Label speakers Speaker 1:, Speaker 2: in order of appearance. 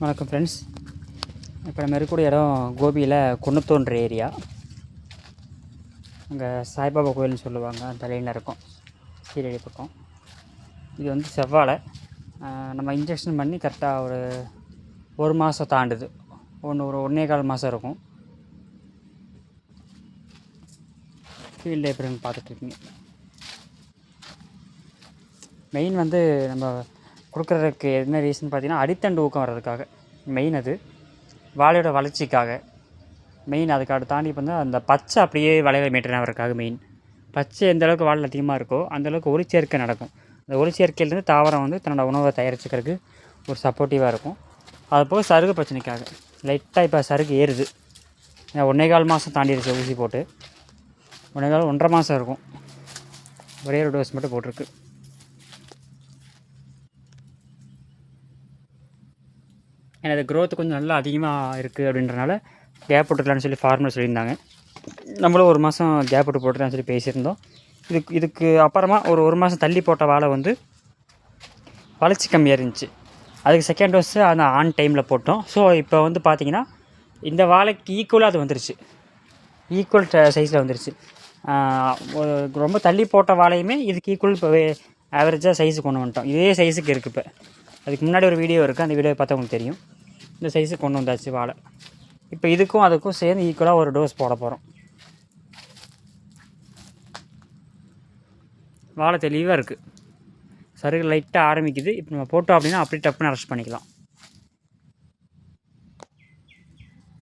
Speaker 1: வணக்கம் ஃப்ரெண்ட்ஸ். இப்போ நம்ம இருக்கக்கூடிய இடம் கோபியில் குன்னத்தோன்ற ஏரியா. அங்கே சாய்பாபா கோயில்னு சொல்லுவாங்க, அந்த லைனில் இருக்கும், சீரடி பக்கம். இது வந்து செவ்வாழை. நம்ம இன்ஜெக்ஷன் பண்ணி கரெக்டாக ஒரு மாதம் தாண்டுது. ஒரு 1.25 மாதம் இருக்கும். ஃபீல்டு எப்படின்னு பார்த்துட்ருக்கீங்க. மெயின் வந்து நம்ம கொடுக்குறதுக்கு என்ன ரீசன் பார்த்தீங்கன்னா, அடித்தண்டு ஊக்கம் வர்றதுக்காக மெயின். அது வாழையோட வளர்ச்சிக்காக மெயின். அதுக்காக தாண்டி வந்து அந்த பச்சை அப்படியே வாழையில மெயின்டைன் ஆகிறதுக்காக மெயின். பச்சை எந்த அளவுக்கு வாழை அதிகமாக இருக்கோ அந்தளவுக்கு ஒளிச்சேர்க்கை நடக்கும். அந்த ஒளிச்சேர்க்கையிலேருந்து தாவரம் வந்து தன்னோட உணவை தயாரிச்சுக்கிறதுக்கு ஒரு சப்போர்ட்டிவாக இருக்கும். அது போக சருகு பிரச்சனைக்காக லைட்டாக இப்போ சருகு ஏறுது. 1.25 மாதம் தாண்டிடுச்சு ஊசி போட்டு. 1.5 மாதம் இருக்கும். ஒரே ஒரு டோஸ் மட்டும் போட்டிருக்கு. எனது க்ரோத்து கொஞ்சம் நல்லா அதிகமாக இருக்குது அப்படின்றனால கேப் விட்டுக்கலான்னு சொல்லி ஃபார்மர் சொல்லியிருந்தாங்க. நம்மளும் ஒரு மாதம் கேப் விட்டு போட்டுக்கலான்னு சொல்லி பேசியிருந்தோம். இதுக்கு அப்புறமா ஒரு மாதம் தள்ளி போட்ட வாழை வந்து வளர்ச்சி கம்மியாக இருந்துச்சு. அதுக்கு செகண்ட் டோஸு அந்த ஆன் டைமில் போட்டோம். ஸோ இப்போ வந்து பார்த்திங்கன்னா இந்த வாழைக்கு ஈக்குவலாக அது வந்துருச்சு. ஈக்குவல் சைஸில் வந்துருச்சு. ரொம்ப தள்ளி போட்ட வாழையுமே இதுக்கு ஈக்குவல் இப்போ ஆவரேஜாக சைஸு கொண்டு வந்துட்டோம். இதே சைஸுக்கு இருக்குது. இப்போ அதுக்கு முன்னாடி ஒரு வீடியோ இருக்குது, அந்த வீடியோ பார்த்தா உங்களுக்கு தெரியும். இந்த சைஸுக்கு கொண்டு வந்தாச்சு வாழை. இப்போ இதுக்கும் அதுக்கும் சேர்ந்து ஈக்குவலாக ஒரு டோஸ் போட போகிறோம். வாழை தெளிவாக இருக்குது. சருகு லைட்டாக ஆரம்பிக்குது. இப்போ நம்ம போட்டோம் அப்படின்னா அப்படியே டப்புன்னு அரெஸ்ட் பண்ணிக்கலாம்.